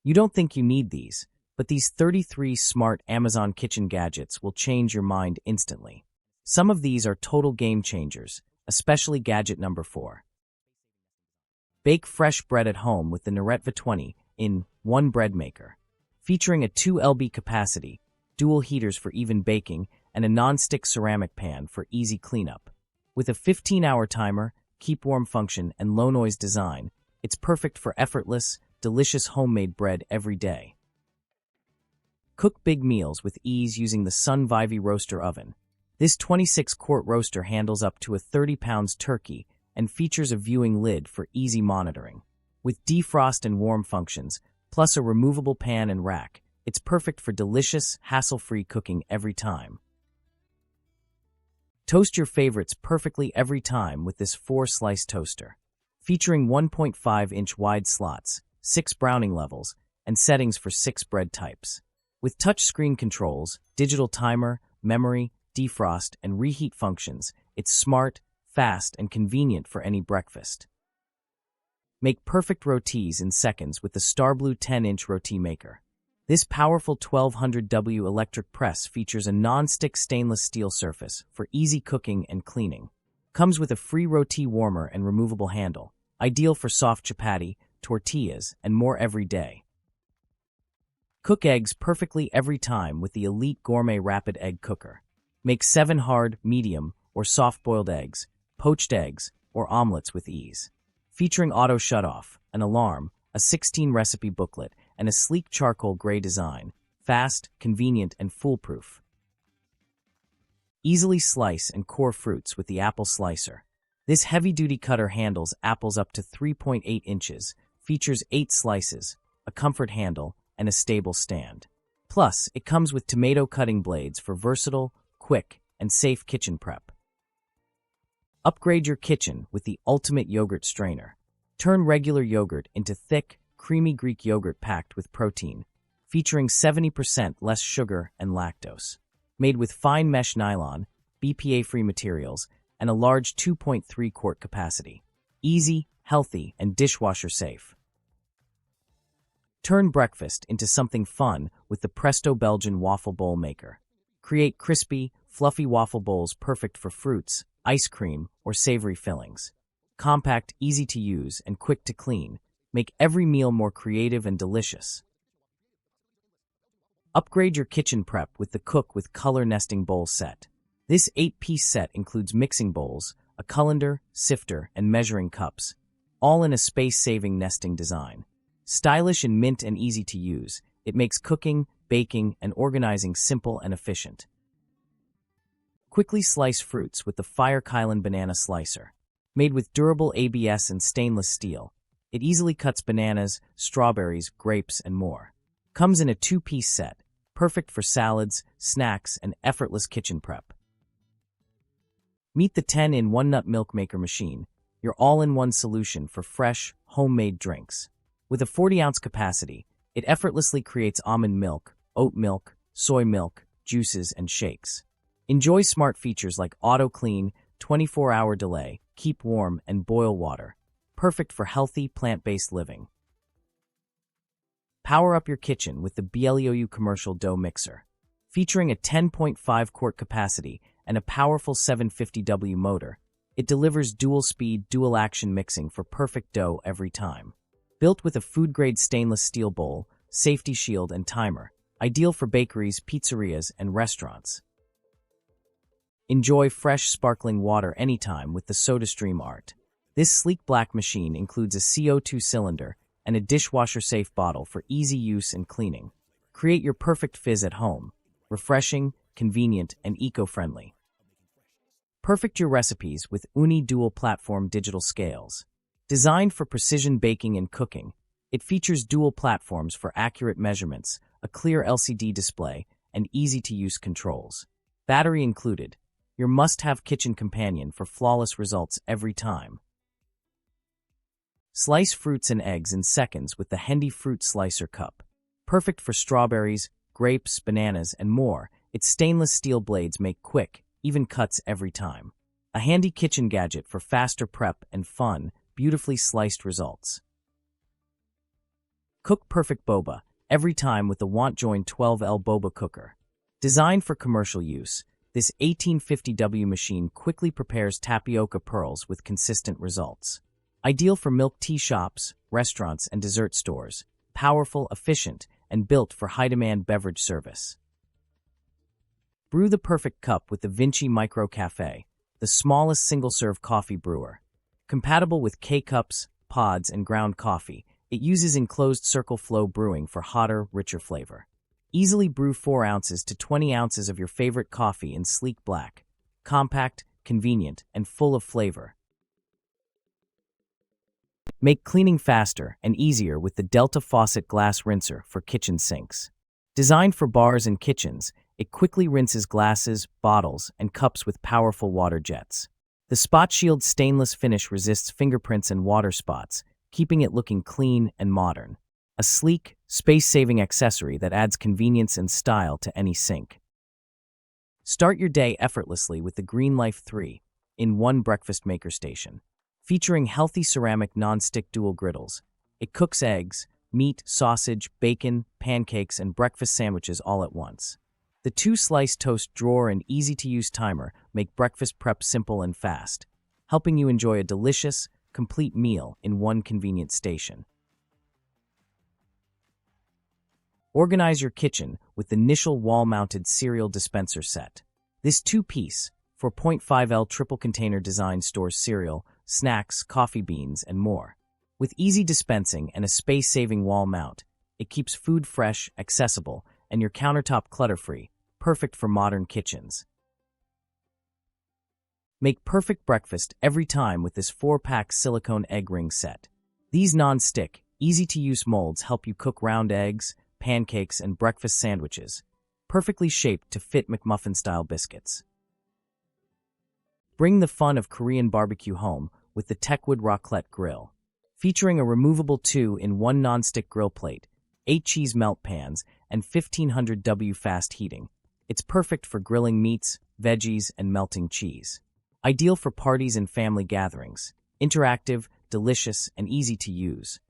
You don't think you need these, but these 33 smart Amazon kitchen gadgets will change your mind instantly. Some of these are total game changers, especially gadget number 4. Bake fresh bread at home with the Nerette 20 in 1 bread maker. Featuring a 2 lb capacity, dual heaters for even baking, and a non-stick ceramic pan for easy cleanup. With a 15-hour timer, keep warm function, and low-noise design, it's perfect for effortless, delicious homemade bread every day. Cook big meals with ease using the Sun Vivi roaster oven. This 26-quart roaster handles up to a 30 pounds turkey and features a viewing lid for easy monitoring. With defrost and warm functions, plus a removable pan and rack, it's perfect for delicious, hassle-free cooking every time. Toast your favorites perfectly every time with this 4-slice toaster. Featuring 1.5-inch wide slots, 6 browning levels, and settings for 6 bread types. With touchscreen controls, digital timer, memory, defrost, and reheat functions, it's smart, fast, and convenient for any breakfast. Make perfect rotis in seconds with the Starblue 10-inch roti maker. This powerful 1200W electric press features a non-stick stainless steel surface for easy cooking and cleaning. Comes with a free roti warmer and removable handle, ideal for soft chapati, tortillas, and more every day. Cook eggs perfectly every time with the Elite Gourmet Rapid Egg Cooker. Make 7 hard, medium, or soft-boiled eggs, poached eggs, or omelets with ease. Featuring auto shutoff, an alarm, a 16-recipe booklet, and a sleek charcoal gray design, fast, convenient, and foolproof. Easily slice and core fruits with the apple slicer. This heavy-duty cutter handles apples up to 3.8 inches, features 8 slices, a comfort handle, and a stable stand. Plus, it comes with tomato cutting blades for versatile, quick, and safe kitchen prep. Upgrade your kitchen with the ultimate yogurt strainer. Turn regular yogurt into thick, creamy Greek yogurt packed with protein, featuring 70% less sugar and lactose. Made with fine mesh nylon, BPA-free materials, and a large 2.3-quart capacity. Easy, healthy, and dishwasher safe. Turn breakfast into something fun with the Presto Belgian waffle bowl maker. Create crispy, fluffy waffle bowls perfect for fruits, ice cream, or savory fillings. Compact, easy to use, and quick to clean, make every meal more creative and delicious. Upgrade your kitchen prep with the Cook with Color Nesting Bowl set. This 8-piece set includes mixing bowls, a colander, sifter, and measuring cups, all in a space-saving nesting design. Stylish in mint and easy to use, it makes cooking, baking, and organizing simple and efficient. Quickly slice fruits with the Fire Kylan banana slicer. Made with durable ABS and stainless steel, it easily cuts bananas, strawberries, grapes, and more. Comes in a 2-piece set, perfect for salads, snacks, and effortless kitchen prep. Meet the 10-in-1 nut milk maker machine, your all-in-one solution for fresh, homemade drinks. With a 40-ounce capacity, it effortlessly creates almond milk, oat milk, soy milk, juices, and shakes. Enjoy smart features like auto clean, 24-hour delay, keep warm, and boil water. Perfect for healthy, plant-based living. Power up your kitchen with the BLEOU commercial dough mixer. Featuring a 10.5-quart capacity and a powerful 750W motor, it delivers dual-speed, dual-action mixing for perfect dough every time. Built with a food-grade stainless steel bowl, safety shield, and timer, ideal for bakeries, pizzerias, and restaurants. Enjoy fresh, sparkling water anytime with the SodaStream Art. This sleek black machine includes a CO2 cylinder and a dishwasher-safe bottle for easy use and cleaning. Create your perfect fizz at home. Refreshing, convenient, and eco-friendly. Perfect your recipes with Uni dual-platform digital scales. Designed for precision baking and cooking, it features dual platforms for accurate measurements, a clear LCD display, and easy-to-use controls. Battery included, your must-have kitchen companion for flawless results every time. Slice fruits and eggs in seconds with the Hendy Fruit Slicer Cup. Perfect for strawberries, grapes, bananas, and more, its stainless steel blades make quick, even cuts every time. A handy kitchen gadget for faster prep and fun, beautifully sliced results. Cook perfect boba, every time with the WantJoin 12L boba cooker. Designed for commercial use, this 1850W machine quickly prepares tapioca pearls with consistent results. Ideal for milk tea shops, restaurants, and dessert stores. Powerful, efficient, and built for high-demand beverage service. Brew the perfect cup with the Vinci Micro Café, the smallest single-serve coffee brewer. Compatible with K-cups, pods, and ground coffee, it uses enclosed circle flow brewing for hotter, richer flavor. Easily brew 4 ounces to 20 ounces of your favorite coffee in sleek black. Compact, convenient, and full of flavor. Make cleaning faster and easier with the Delta Faucet Glass Rinser for kitchen sinks. Designed for bars and kitchens, it quickly rinses glasses, bottles, and cups with powerful water jets. The Spot Shield stainless finish resists fingerprints and water spots, keeping it looking clean and modern. A sleek, space-saving accessory that adds convenience and style to any sink. Start your day effortlessly with the Green Life 3-in-1 breakfast maker station. Featuring healthy ceramic non-stick dual griddles, it cooks eggs, meat, sausage, bacon, pancakes, and breakfast sandwiches all at once. The 2-slice toast drawer and easy-to-use timer make breakfast prep simple and fast, helping you enjoy a delicious, complete meal in one convenient station. Organize your kitchen with the Nischel wall-mounted cereal dispenser set. This 2-piece, 4.5L triple-container design stores cereal, snacks, coffee beans, and more. With easy dispensing and a space-saving wall mount, it keeps food fresh, accessible, and your countertop clutter-free, perfect for modern kitchens. Make perfect breakfast every time with this 4-pack silicone egg ring set. These non-stick, easy-to-use molds help you cook round eggs, pancakes, and breakfast sandwiches, perfectly shaped to fit McMuffin-style biscuits. Bring the fun of Korean barbecue home with the Techwood Raclette Grill. Featuring a removable 2-in-1 non-stick grill plate, 8 cheese melt pans, and 1500W fast heating, it's perfect for grilling meats, veggies, and melting cheese. Ideal for parties and family gatherings. Interactive, delicious, and easy to use.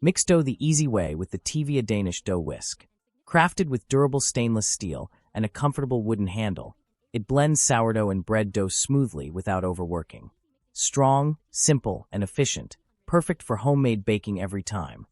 Mix dough the easy way with the Tivia Danish dough whisk. Crafted with durable stainless steel and a comfortable wooden handle, it blends sourdough and bread dough smoothly without overworking. Strong, simple, and efficient, perfect for homemade baking every time.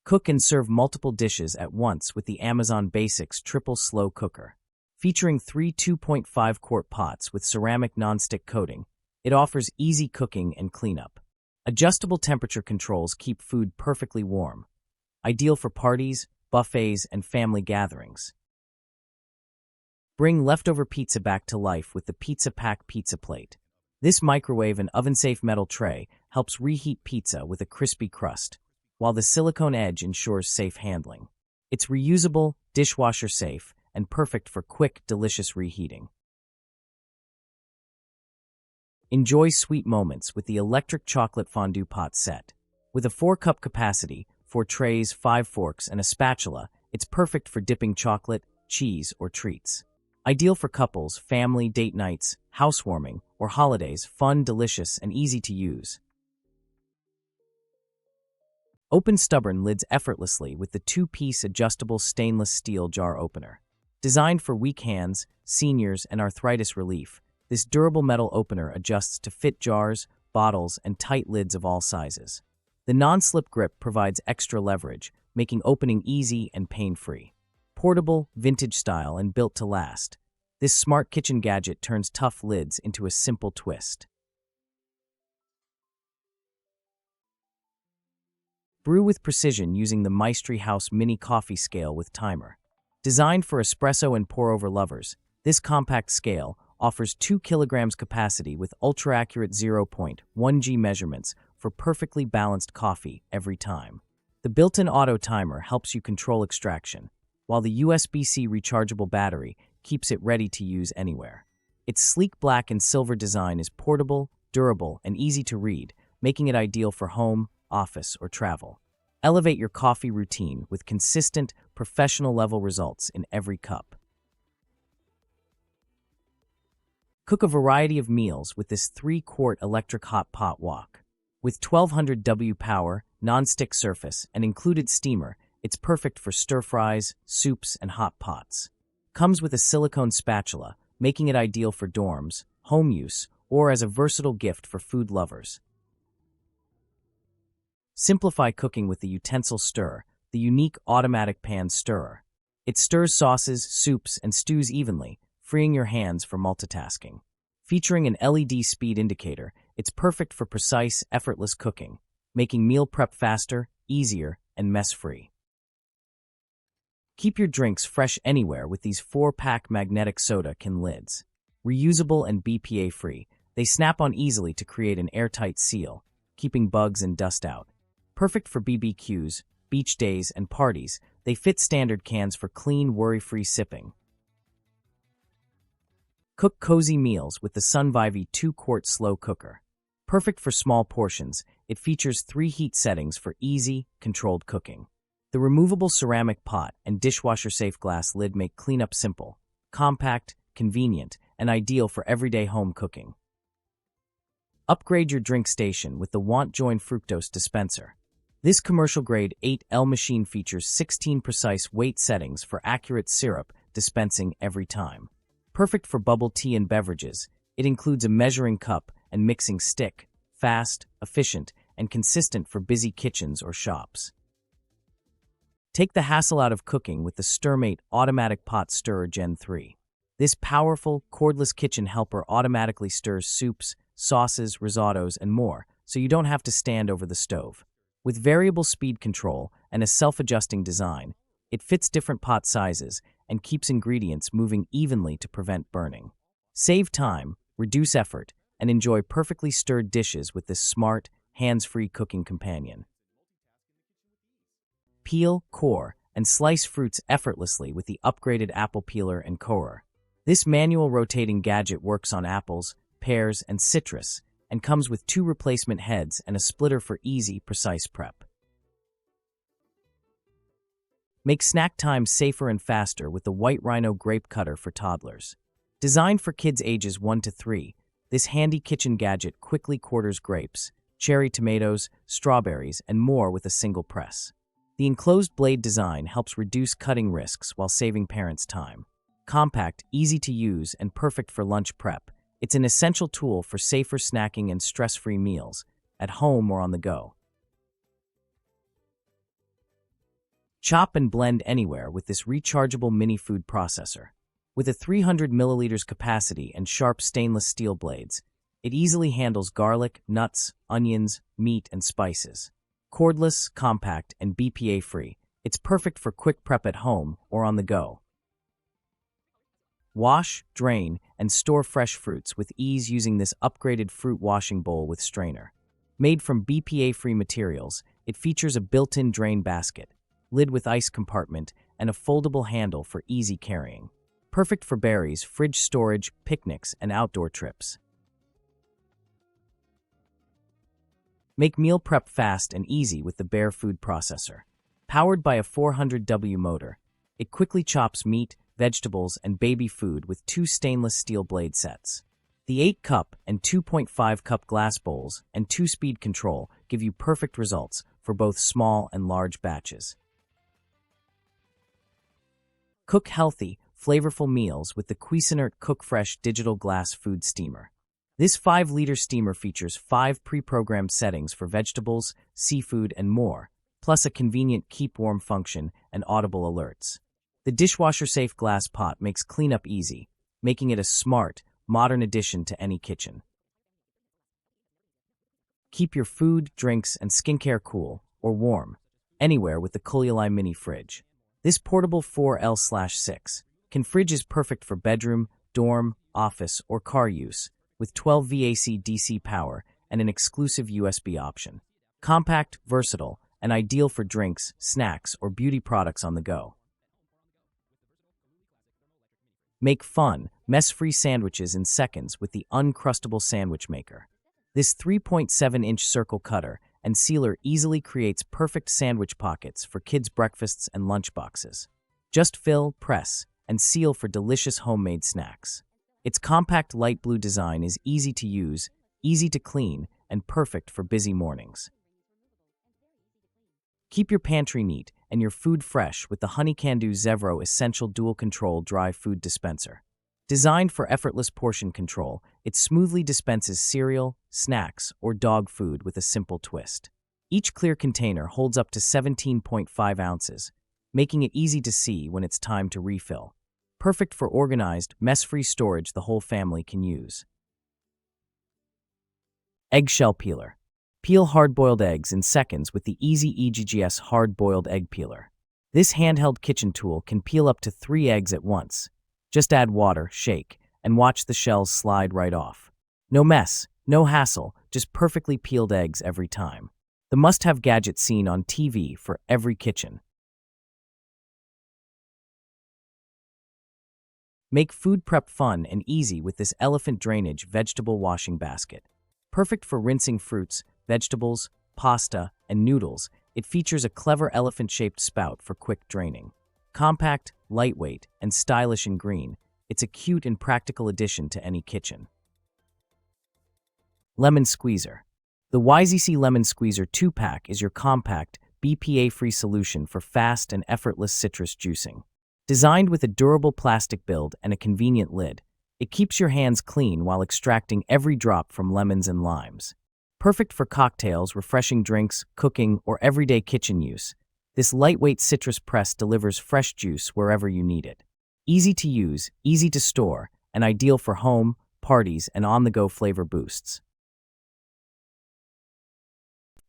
Cook and serve multiple dishes at once with the Amazon Basics Triple Slow Cooker. Featuring 3 2.5-quart pots with ceramic nonstick coating, it offers easy cooking and cleanup. Adjustable temperature controls keep food perfectly warm. Ideal for parties, buffets, and family gatherings. Bring leftover pizza back to life with the Pizza Pack pizza plate. This microwave and oven-safe metal tray helps reheat pizza with a crispy crust, while the silicone edge ensures safe handling. It's reusable, dishwasher-safe, and perfect for quick, delicious reheating. Enjoy sweet moments with the electric chocolate fondue pot set. With a 4-cup capacity, 4 trays, 5 forks, and a spatula, it's perfect for dipping chocolate, cheese, or treats. Ideal for couples, family, date nights, housewarming, or holidays, fun, delicious, and easy to use. Open stubborn lids effortlessly with the 2-piece adjustable stainless steel jar opener. Designed for weak hands, seniors, and arthritis relief, this durable metal opener adjusts to fit jars, bottles, and tight lids of all sizes. The non-slip grip provides extra leverage, making opening easy and pain-free. Portable, vintage style, and built to last, this smart kitchen gadget turns tough lids into a simple twist. Brew with precision using the Maestri House Mini Coffee Scale with timer. Designed for espresso and pour-over lovers, this compact scale offers 2 kilograms capacity with ultra-accurate 0.1 G measurements for perfectly balanced coffee every time. The built-in auto timer helps you control extraction, while the USB-C rechargeable battery keeps it ready to use anywhere. Its sleek black and silver design is portable, durable, and easy to read, making it ideal for home, office, or travel. Elevate your coffee routine with consistent, professional-level results in every cup. Cook a variety of meals with this 3-quart electric hot pot wok. With 1200W power, non-stick surface, and included steamer, it's perfect for stir-fries, soups, and hot pots. Comes with a silicone spatula, making it ideal for dorms, home use, or as a versatile gift for food lovers. Simplify cooking with the utensil stir, the unique automatic pan stirrer. It stirs sauces, soups, and stews evenly, freeing your hands for multitasking. Featuring an LED speed indicator, it's perfect for precise, effortless cooking, making meal prep faster, easier, and mess-free. Keep your drinks fresh anywhere with these 4-pack magnetic soda can lids. Reusable and BPA-free, they snap on easily to create an airtight seal, keeping bugs and dust out. Perfect for BBQs, beach days, and parties, they fit standard cans for clean, worry-free sipping. Cook cozy meals with the Sunvivy 2-quart slow cooker. Perfect for small portions, it features 3 heat settings for easy, controlled cooking. The removable ceramic pot and dishwasher-safe glass lid make cleanup simple, compact, convenient, and ideal for everyday home cooking. Upgrade your drink station with the Want Join Fructose dispenser. This commercial-grade 8L machine features 16 precise weight settings for accurate syrup dispensing every time. Perfect for bubble tea and beverages, it includes a measuring cup and mixing stick, fast, efficient, and consistent for busy kitchens or shops. Take the hassle out of cooking with the StirMate Automatic Pot Stirrer Gen 3. This powerful, cordless kitchen helper automatically stirs soups, sauces, risottos, and more, so you don't have to stand over the stove. With variable speed control and a self-adjusting design, it fits different pot sizes and keeps ingredients moving evenly to prevent burning. Save time, reduce effort, and enjoy perfectly stirred dishes with this smart, hands-free cooking companion. Peel, core, and slice fruits effortlessly with the upgraded apple peeler and corer. This manual rotating gadget works on apples, pears, and citrus, and comes with 2 replacement heads and a splitter for easy, precise prep. Make snack time safer and faster with the White Rhino Grape Cutter for toddlers. Designed for kids ages 1 to 3, this handy kitchen gadget quickly quarters grapes, cherry tomatoes, strawberries, and more with a single press. The enclosed blade design helps reduce cutting risks while saving parents time. Compact, easy to use, and perfect for lunch prep, it's an essential tool for safer snacking and stress-free meals, at home or on the go. Chop and blend anywhere with this rechargeable mini food processor. With a 300 milliliters capacity and sharp stainless steel blades, it easily handles garlic, nuts, onions, meat, and spices. Cordless, compact, and BPA-free, it's perfect for quick prep at home or on the go. Wash, drain, and store fresh fruits with ease using this upgraded fruit washing bowl with strainer. Made from BPA-free materials, it features a built-in drain basket, lid with ice compartment, and a foldable handle for easy carrying. Perfect for berries, fridge storage, picnics, and outdoor trips. Make meal prep fast and easy with the Bear Food Processor. Powered by a 400W motor, it quickly chops meat, vegetables, and baby food with 2 stainless steel blade sets. The 8-cup and 2.5-cup glass bowls and 2-speed control give you perfect results for both small and large batches. Cook healthy, flavorful meals with the Cuisinart Cook Fresh digital glass food steamer. This 5-liter steamer features 5 pre-programmed settings for vegetables, seafood, and more, plus a convenient keep warm function and audible alerts. The dishwasher-safe glass pot makes cleanup easy, making it a smart, modern addition to any kitchen. Keep your food, drinks, and skincare cool, or warm, anywhere with the Kulialai Mini Fridge. This portable 4L/6 fridge is perfect for bedroom, dorm, office, or car use, with 12 VAC DC power and an exclusive USB option. Compact, versatile, and ideal for drinks, snacks, or beauty products on the go. Make fun, mess-free sandwiches in seconds with the Uncrustable Sandwich Maker. This 3.7-inch circle cutter and sealer easily creates perfect sandwich pockets for kids' breakfasts and lunchboxes. Just fill, press, and seal for delicious homemade snacks. Its compact light blue design is easy to use, easy to clean, and perfect for busy mornings. Keep your pantry neat and your food fresh with the Honeycandu Zevro Essential Dual Control Dry Food Dispenser. Designed for effortless portion control, it smoothly dispenses cereal, snacks, or dog food with a simple twist. Each clear container holds up to 17.5 ounces, making it easy to see when it's time to refill. Perfect for organized, mess-free storage the whole family can use. Eggshell Peeler. Peel hard-boiled eggs in seconds with the Easy EGGS Hard-Boiled Egg Peeler. This handheld kitchen tool can peel up to 3 eggs at once. Just add water, shake, and watch the shells slide right off. No mess, no hassle, just perfectly peeled eggs every time. The must-have gadget seen on TV for every kitchen. Make food prep fun and easy with this elephant drainage vegetable washing basket. Perfect for rinsing fruits, vegetables, pasta, and noodles, it features a clever elephant-shaped spout for quick draining. Compact, lightweight, and stylish in green, it's a cute and practical addition to any kitchen. Lemon Squeezer. The YZC Lemon Squeezer 2-pack is your compact, BPA-free solution for fast and effortless citrus juicing. Designed with a durable plastic build and a convenient lid, it keeps your hands clean while extracting every drop from lemons and limes. Perfect for cocktails, refreshing drinks, cooking, or everyday kitchen use, this lightweight citrus press delivers fresh juice wherever you need it. Easy to use, easy to store, and ideal for home, parties, and on-the-go flavor boosts.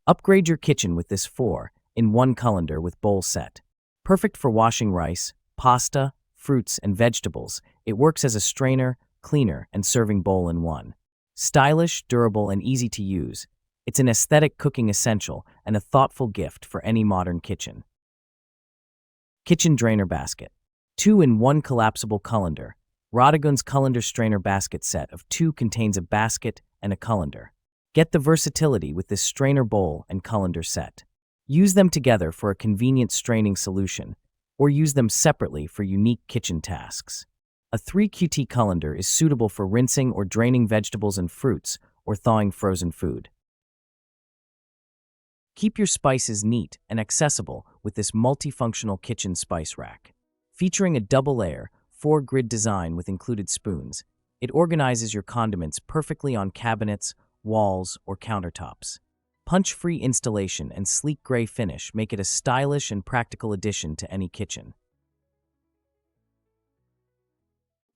Upgrade your kitchen with this 4-in-1 colander with bowl set. Perfect for washing rice, pasta, fruits, and vegetables, it works as a strainer, cleaner, and serving bowl in one. Stylish, durable, and easy to use, it's an aesthetic cooking essential and a thoughtful gift for any modern kitchen. Kitchen Drainer Basket. 2-in-1 collapsible colander. Rodigun's colander strainer basket set of 2 contains a basket and a colander. Get the versatility with this strainer bowl and colander set. Use them together for a convenient straining solution, or use them separately for unique kitchen tasks. A 3QT colander is suitable for rinsing or draining vegetables and fruits, or thawing frozen food. Keep your spices neat and accessible with this multifunctional kitchen spice rack. Featuring a double-layer, 4-grid design with included spoons, it organizes your condiments perfectly on cabinets, walls, or countertops. Punch-free installation and sleek gray finish make it a stylish and practical addition to any kitchen.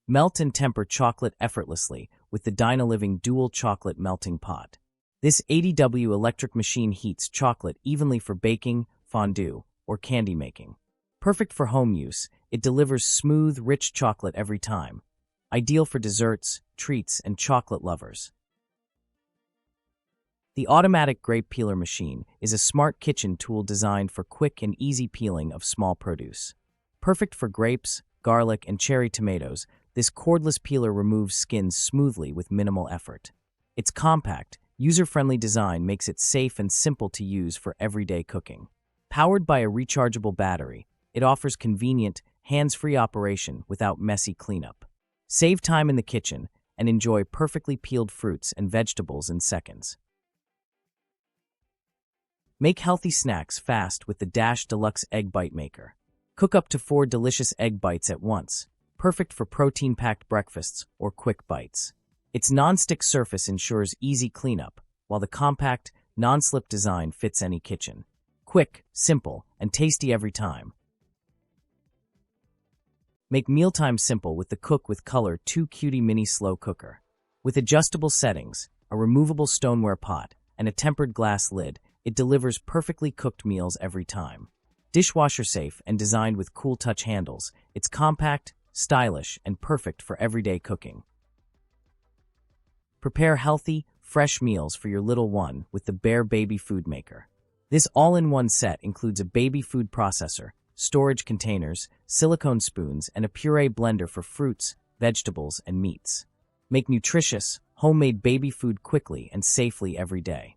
Melt and temper chocolate effortlessly with the Dynaliving Dual Chocolate Melting Pot. This 80W electric machine heats chocolate evenly for baking, fondue, or candy making. Perfect for home use, it delivers smooth, rich chocolate every time. Ideal for desserts, treats, and chocolate lovers. The automatic grape peeler machine is a smart kitchen tool designed for quick and easy peeling of small produce. Perfect for grapes, garlic, and cherry tomatoes, this cordless peeler removes skins smoothly with minimal effort. Its compact, user-friendly design makes it safe and simple to use for everyday cooking. Powered by a rechargeable battery, it offers convenient, hands-free operation without messy cleanup. Save time in the kitchen and enjoy perfectly peeled fruits and vegetables in seconds. Make healthy snacks fast with the Dash Deluxe Egg Bite Maker. Cook up to 4 delicious egg bites at once, perfect for protein-packed breakfasts or quick bites. Its non-stick surface ensures easy cleanup, while the compact, non-slip design fits any kitchen. Quick, simple, and tasty every time. Make mealtime simple with the Cook with Color 2 Cutie Mini Slow Cooker. With adjustable settings, a removable stoneware pot, and a tempered glass lid, it delivers perfectly cooked meals every time. Dishwasher safe and designed with cool touch handles, it's compact, stylish, and perfect for everyday cooking. Prepare healthy, fresh meals for your little one with the Bear Baby Food Maker. This all-in-one set includes a baby food processor, storage containers, silicone spoons, and a puree blender for fruits, vegetables, and meats. Make nutritious, homemade baby food quickly and safely every day.